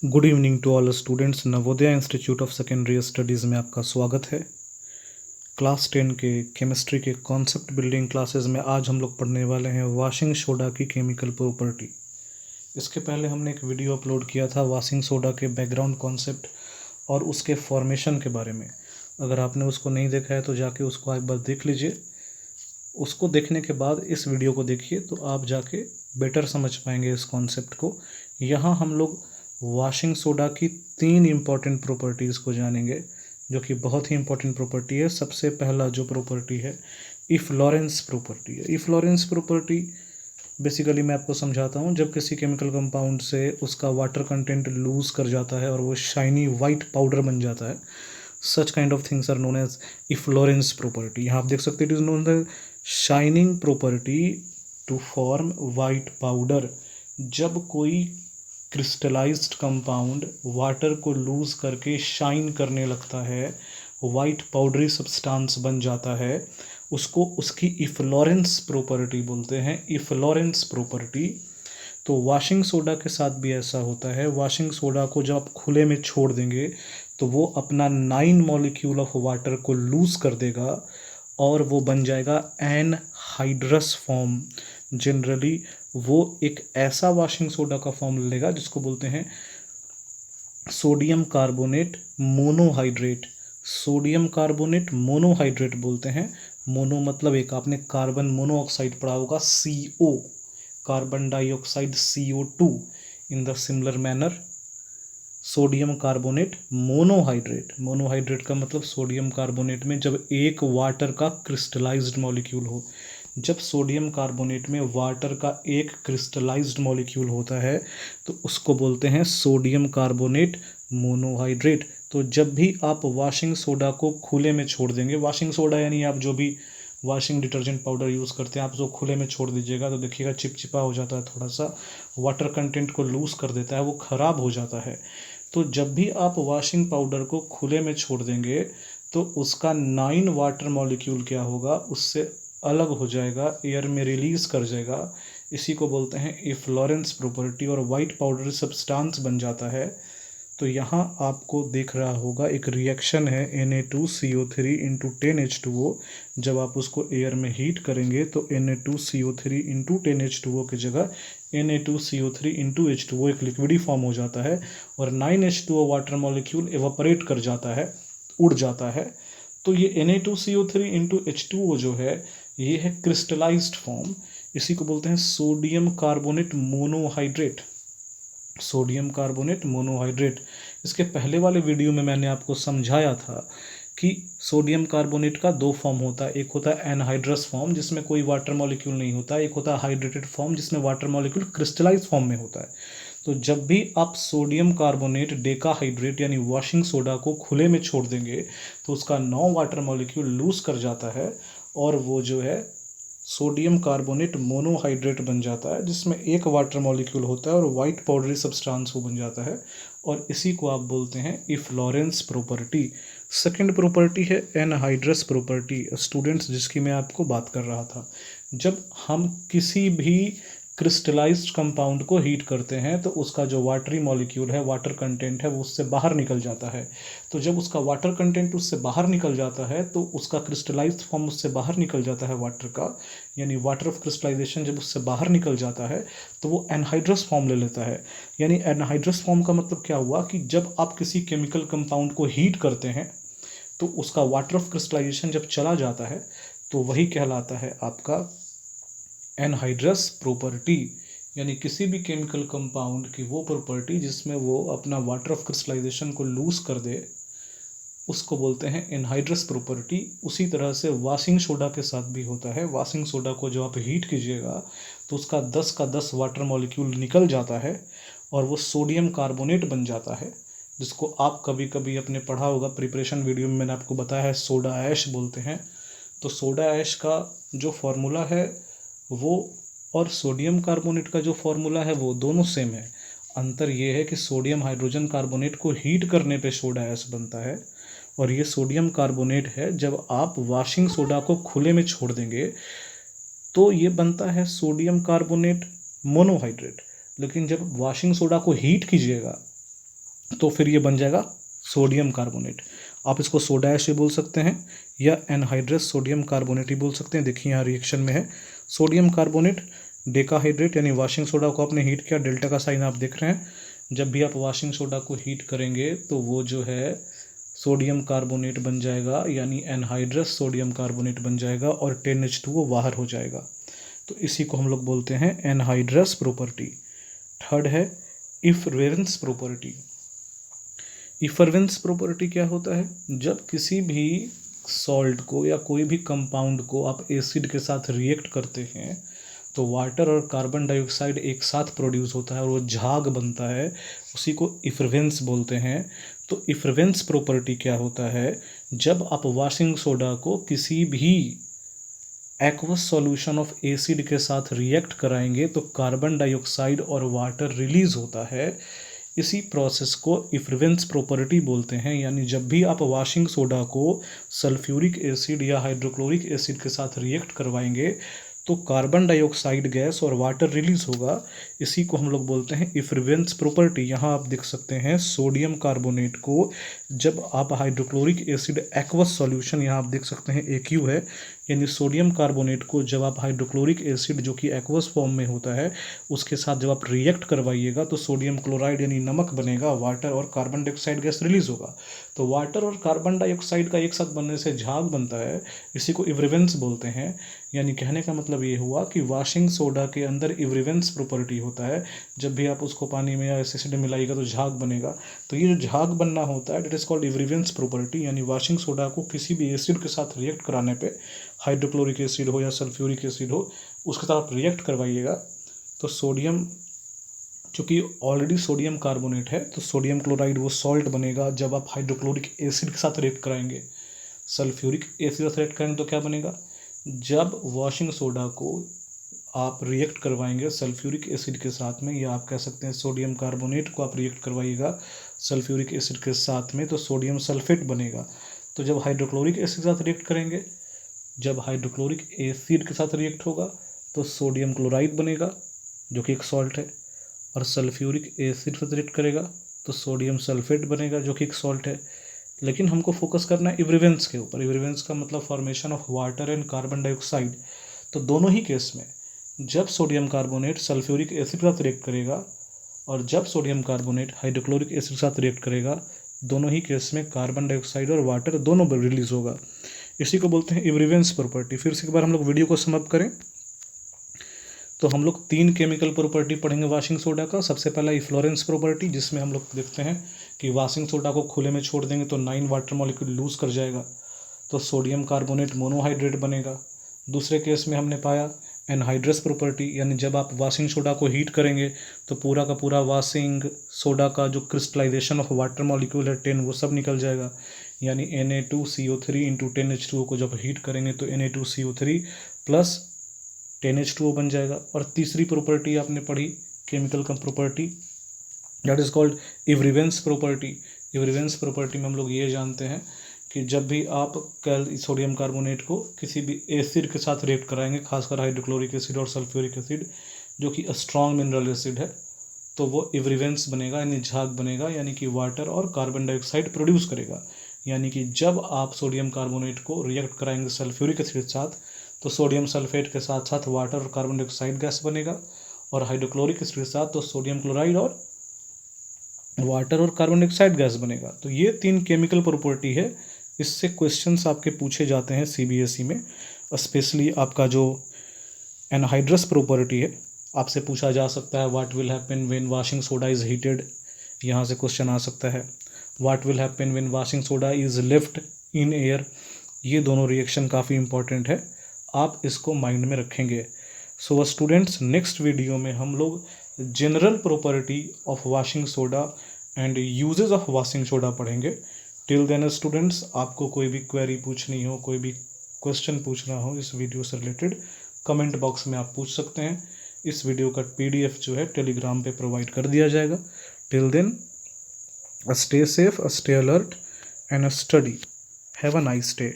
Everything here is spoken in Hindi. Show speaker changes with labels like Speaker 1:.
Speaker 1: Good evening to all students. Navodaya institute of secondary studies में आपका स्वागत है। क्लास 10 के केमिस्ट्री के कॉन्सेप्ट बिल्डिंग क्लासेस में आज हम लोग पढ़ने वाले हैं वॉशिंग सोडा की केमिकल प्रॉपर्टी। इसके पहले हमने एक वीडियो अपलोड किया था वॉशिंग सोडा के बैकग्राउंड कॉन्सेप्ट और उसके फॉर्मेशन के बारे में। अगर आपने उसको नहीं देखा है तो जाके उसको एक बार देख लीजिए। उसको देखने के बाद इस वीडियो को देखिए तो आप जाके बेटर समझ पाएंगे इस कॉन्सेप्ट को। यहाँ हम लोग वॉशिंग सोडा की 3 इम्पॉर्टेंट प्रॉपर्टीज़ को जानेंगे जो कि बहुत ही इम्पॉर्टेंट प्रॉपर्टी है। सबसे पहला जो प्रॉपर्टी है इफ्लोरेंस प्रॉपर्टी है। इफ्लोरेंस प्रॉपर्टी बेसिकली मैं आपको समझाता हूँ। जब किसी केमिकल कंपाउंड से उसका वाटर कंटेंट लूज कर जाता है और वो शाइनी वाइट पाउडर बन जाता है, such kind of things are known as efflorescence property. यहाँ आप देख सकते हैं it is known the shining property to form white powder. जब कोई क्रिस्टलाइज्ड कंपाउंड वाटर को लूज करके शाइन करने लगता है, वाइट पाउडरी सब्सटेंस बन जाता है, उसको उसकी इफ्लोरेंस प्रॉपर्टी बोलते हैं। इफ्लोरेंस प्रॉपर्टी। तो वॉशिंग सोडा के साथ भी ऐसा होता है। वॉशिंग सोडा को जब आप खुले में छोड़ देंगे तो वो अपना 9 मॉलिक्यूल ऑफ वाटर को लूज कर देगा और वो बन जाएगा एनहाइड्रस फॉर्म। जनरली वो एक ऐसा वॉशिंग सोडा का फॉर्म लेगा जिसको बोलते हैं sodium carbonate monohydrate. Sodium carbonate monohydrate बोलते हैं। मोनो मतलब एक, आपने कार्बन मोनोऑक्साइड पढ़ा होगा, CO, carbon dioxide CO2। In the similar manner sodium carbonate monohydrate. Monohydrate का मतलब सोडियम कार्बोनेट में जब एक वाटर का क्रिस्टलाइज्ड मॉलिक्यूल हो। जब सोडियम कार्बोनेट में वाटर का एक क्रिस्टलाइज्ड मॉलिक्यूल होता है तो उसको बोलते हैं सोडियम कार्बोनेट मोनोहाइड्रेट। तो जब भी आप वॉशिंग सोडा को खुले में छोड़ देंगे, वॉशिंग सोडा यानी आप जो भी वॉशिंग डिटर्जेंट पाउडर यूज़ करते हैं, आप उसको खुले में छोड़ दीजिएगा तो देखिएगा चिपचिपा हो जाता है, थोड़ा सा वाटर कंटेंट को लूज़ कर देता है, वो ख़राब हो जाता है। तो जब भी आप वॉशिंग पाउडर को खुले में छोड़ देंगे तो उसका 9 वाटर मॉलिक्यूल क्या होगा, उससे अलग हो जाएगा, एयर में रिलीज़ कर जाएगा। इसी को बोलते हैं इफ्लोरेंस प्रॉपर्टी और वाइट पाउडर सब्सटेंस बन जाता है। तो यहाँ आपको दिख रहा होगा एक रिएक्शन है Na2CO3 इंटू 10H2O। जब आप उसको एयर में हीट करेंगे तो Na2CO3 इंटू 10H2O की जगह Na2CO3 इंटू H2O एक लिक्विडी फॉर्म हो जाता है और 9H2O वाटर मॉलिक्यूल एवापोरेट कर जाता है, उड़ जाता है। तो ये Na2CO3 इंटू H2O जो है ये है क्रिस्टलाइज्ड फॉर्म। इसी को बोलते हैं sodium carbonate monohydrate. Sodium carbonate monohydrate. इसके पहले वाले वीडियो में मैंने आपको समझाया था कि सोडियम कार्बोनेट का 2 फॉर्म होता है। एक होता है एनहाइड्रस फॉर्म जिसमें कोई वाटर मॉलिक्यूल नहीं होता है, एक होता है हाइड्रेटेड फॉर्म जिसमें वाटर मॉलिक्यूल क्रिस्टलाइज फॉर्म में होता है। तो जब भी आप सोडियम कार्बोनेट डेकाहाइड्रेट यानी वॉशिंग सोडा को खुले में छोड़ देंगे तो उसका 9 वाटर मॉलिक्यूल लूज कर जाता है और वो जो है सोडियम कार्बोनेट मोनोहाइड्रेट बन जाता है जिसमें एक वाटर मॉलिक्यूल होता है और वाइट पाउडरी सब्सटेंस वो बन जाता है और इसी को आप बोलते हैं इफ्लोरेंस प्रॉपर्टी। सेकंड प्रॉपर्टी है एनहाइड्रस प्रॉपर्टी स्टूडेंट्स, जिसकी मैं आपको बात कर रहा था। जब हम किसी भी क्रिस्टलाइज्ड कंपाउंड को हीट करते हैं तो उसका जो वाटरी मॉलिक्यूल है, वाटर कंटेंट है, वो उससे बाहर निकल जाता है। तो जब उसका वाटर कंटेंट उससे बाहर निकल जाता है तो उसका क्रिस्टलाइज्ड फॉर्म उससे बाहर निकल जाता है वाटर का, यानी वाटर ऑफ क्रिस्टलाइजेशन जब उससे बाहर निकल जाता है तो वो एनहाइड्रस फॉर्म ले लेता है। यानी एनहाइड्रस फॉर्म का मतलब क्या हुआ कि जब आप किसी केमिकल कंपाउंड को हीट करते हैं तो उसका वाटर ऑफ क्रिस्टलाइजेशन जब चला जाता है तो वही कहलाता है आपका एनहाइड्रस प्रॉपर्टी। यानी किसी भी केमिकल कंपाउंड की वो प्रॉपर्टी जिसमें वो अपना वाटर ऑफ क्रिस्टलाइजेशन को लूज कर दे उसको बोलते हैं एनहाइड्रस प्रॉपर्टी। उसी तरह से वॉशिंग सोडा के साथ भी होता है। वॉशिंग सोडा को जो आप हीट कीजिएगा तो उसका 10 का 10 वाटर मॉलिक्यूल निकल जाता है और वो सोडियम कार्बोनेट बन जाता है, जिसको आप कभी कभी अपने पढ़ा होगा प्रिपरेशन वीडियो में, मैंने आपको बताया है सोडा ऐश बोलते हैं। तो सोडा ऐश का जो फॉर्मूला है वो और सोडियम कार्बोनेट का जो फॉर्मूला है वो दोनों सेम है। अंतर ये है कि सोडियम हाइड्रोजन कार्बोनेट को हीट करने पे सोडा ऐश बनता है और ये सोडियम कार्बोनेट है जब आप वॉशिंग सोडा को खुले में छोड़ देंगे तो ये बनता है सोडियम कार्बोनेट मोनोहाइड्रेट। लेकिन जब वॉशिंग सोडा को हीट कीजिएगा तो फिर ये बन जाएगा सोडियम कार्बोनेट। आप इसको सोडा ऐश भी बोल सकते हैं या एनहाइड्रस सोडियम कार्बोनेट ही बोल सकते हैं। देखिए यहाँ रिएक्शन में है सोडियम कार्बोनेट डेकाहाइड्रेट यानी वॉशिंग सोडा को आपने हीट किया, डेल्टा का साइन आप देख रहे हैं। जब भी आप वॉशिंग सोडा को हीट करेंगे तो वो जो है सोडियम कार्बोनेट बन जाएगा यानी एनहाइड्रस सोडियम कार्बोनेट बन जाएगा और 10H2O बाहर हो जाएगा। तो इसी को हम लोग बोलते हैं एनहाइड्रस प्रॉपर्टी। थर्ड है इफरवेंस प्रॉपर्टी। इफरवेंस प्रॉपर्टी क्या होता है? जब किसी भी सॉल्ट को या कोई भी कंपाउंड को आप एसिड के साथ रिएक्ट करते हैं तो वाटर और कार्बन डाइऑक्साइड एक साथ प्रोड्यूस होता है और वो झाग बनता है, उसी को इफरवेंस बोलते हैं। तो इफरवेंस प्रॉपर्टी क्या होता है? जब आप वॉशिंग सोडा को किसी भी एक्वस सॉल्यूशन ऑफ एसिड के साथ रिएक्ट कराएंगे तो कार्बन डाइऑक्साइड और वाटर रिलीज होता है। इसी प्रोसेस को इफरवेंस प्रॉपर्टी बोलते हैं। यानी जब भी आप वॉशिंग सोडा को सल्फ्यूरिक एसिड या हाइड्रोक्लोरिक एसिड के साथ रिएक्ट करवाएंगे तो कार्बन डाइऑक्साइड गैस और वाटर रिलीज होगा। इसी को हम लोग बोलते हैं इफरवेंस प्रॉपर्टी। यहाँ आप देख सकते हैं सोडियम कार्बोनेट को जब आप हाइड्रोक्लोरिक एसिड एक्वस सॉल्यूशन, यहाँ आप देख सकते हैं AQ है, यानी सोडियम कार्बोनेट को जब आप हाइड्रोक्लोरिक एसिड जो कि एक्वस फॉर्म में होता है उसके साथ जब आप रिएक्ट करवाइएगा तो सोडियम क्लोराइड यानी नमक बनेगा, वाटर और कार्बन डाइऑक्साइड गैस रिलीज होगा। तो वाटर और कार्बन डाइऑक्साइड का एक साथ बनने से झाग बनता है, इसी को इफरवेंस बोलते हैं। यानी कहने का मतलब ये हुआ कि वॉशिंग सोडा के अंदर इफरवेंस प्रॉपर्टी होता है। जब भी आप उसको पानी में या एसिड में मिलाइएगा तो झाग बनेगा। तो ये जो झाग बनना होता है date is called effervescence property. यानी वॉशिंग सोडा को किसी भी एसिड के साथ रिएक्ट कराने पे, हाइड्रोक्लोरिक एसिड हो या सल्फ्यूरिक एसिड हो, उसके साथ आप रिएक्ट करवाइएगा तो सोडियम, चूँकि ऑलरेडी सोडियम कार्बोनेट है तो सोडियम क्लोराइड वो सॉल्ट बनेगा। जब आप हाइड्रोक्लोरिक एसिड के साथ रिएक्ट कराएंगे, सल्फ्यूरिक एसिड के साथ रिएक्ट करेंगे तो क्या बनेगा? जब वॉशिंग सोडा को आप रिएक्ट करवाएंगे सल्फ्यूरिक एसिड के साथ में, या आप कह सकते हैं सोडियम कार्बोनेट को आप रिएक्ट करवाइएगा सल्फ्यूरिक एसिड के साथ में, तो सोडियम सल्फेट बनेगा। तो जब हाइड्रोक्लोरिक एसिड के साथ रिएक्ट करेंगे, जब हाइड्रोक्लोरिक एसिड के साथ रिएक्ट होगा तो सोडियम क्लोराइड बनेगा जो कि एक सॉल्ट है, और सल्फ्यूरिक एसिड के साथ रिएक्ट करेगा तो सोडियम सल्फेट बनेगा जो कि एक सॉल्ट है। लेकिन हमको फोकस करना है इफरवेंस के ऊपर। इफरवेंस का मतलब formation of water and carbon dioxide. तो दोनों ही केस में जब सोडियम कार्बोनेट सल्फ्यूरिक एसिड के साथ रिएक्ट करेगा और जब सोडियम कार्बोनेट हाइड्रोक्लोरिक एसिड के साथ रिएक्ट करेगा, दोनों ही केस में कार्बन डाइऑक्साइड और वाटर दोनों रिलीज होगा। इसी को बोलते हैं इफरवेंस प्रॉपर्टी। फिर से एक बार हम लोग वीडियो को समअप करें तो हम लोग 3 केमिकल प्रॉपर्टी पढ़ेंगे वॉशिंग सोडा का। सबसे पहला इफ्लोरेंस प्रॉपर्टी, जिसमें हम लोग देखते हैं कि वॉशिंग सोडा को खुले में छोड़ देंगे तो 9 वाटर मॉलिक्यूल लूज कर जाएगा तो सोडियम कार्बोनेट मोनोहाइड्रेट बनेगा। दूसरे केस में हमने पाया एनहाइड्रस प्रॉपर्टी, यानी जब आप वॉशिंग सोडा को हीट करेंगे तो पूरा का पूरा वॉशिंग सोडा का जो क्रिस्टलाइजेशन ऑफ वाटर मॉलिक्यूल है 10 वो सब निकल जाएगा। यानी Na2CO3 इंटू 10H2O को जब हीट करेंगे तो Na2CO3 प्लस 10H2O बन जाएगा। और तीसरी प्रॉपर्टी आपने पढ़ी केमिकल का property, that is called effervescence property. Effervescence property में हम लोग ये जानते हैं कि जब भी आप सोडियम कार्बोनेट को किसी भी एसिड के साथ रिएक्ट कराएंगे, खासकर हाइड्रोक्लोरिक एसिड और सल्फ्यूरिक एसिड जो कि स्ट्रॉन्ग मिनरल एसिड है, तो वो इफरवेंस बनेगा यानी झाग बनेगा, यानी कि वाटर और कार्बन डाइऑक्साइड प्रोड्यूस करेगा। यानी कि जब आप सोडियम कार्बोनेट को रिएक्ट कराएंगे सल्फ्यूरिक एसिड के साथ तो सोडियम सल्फेट के साथ साथ वाटर और कार्बन डाइऑक्साइड गैस बनेगा, और हाइड्रोक्लोरिक एसिड के साथ तो सोडियम क्लोराइड और वाटर और कार्बन डाइऑक्साइड गैस बनेगा। तो ये 3 केमिकल प्रॉपर्टी है। इससे क्वेश्चंस आपके पूछे जाते हैं CBSE में। स्पेशली आपका जो एनहाइड्रस प्रॉपर्टी है आपसे पूछा जा सकता है what will happen when washing soda is heated, यहाँ से क्वेश्चन आ सकता है। What will happen when washing soda is left in air, ये दोनों रिएक्शन काफ़ी इंपॉर्टेंट है, आप इसको माइंड में रखेंगे। सो स्टूडेंट्स, नेक्स्ट वीडियो में हम लोग general property of washing soda and uses of washing soda पढ़ेंगे। टिल देन स्टूडेंट्स, आपको कोई भी क्वेरी पूछनी हो, कोई भी क्वेश्चन पूछना हो इस वीडियो से रिलेटेड, कमेंट बॉक्स में आप पूछ सकते हैं। इस वीडियो का PDF जो है टेलीग्राम पे प्रोवाइड कर दिया जाएगा। Till then, stay safe, stay alert and study. Have a nice day.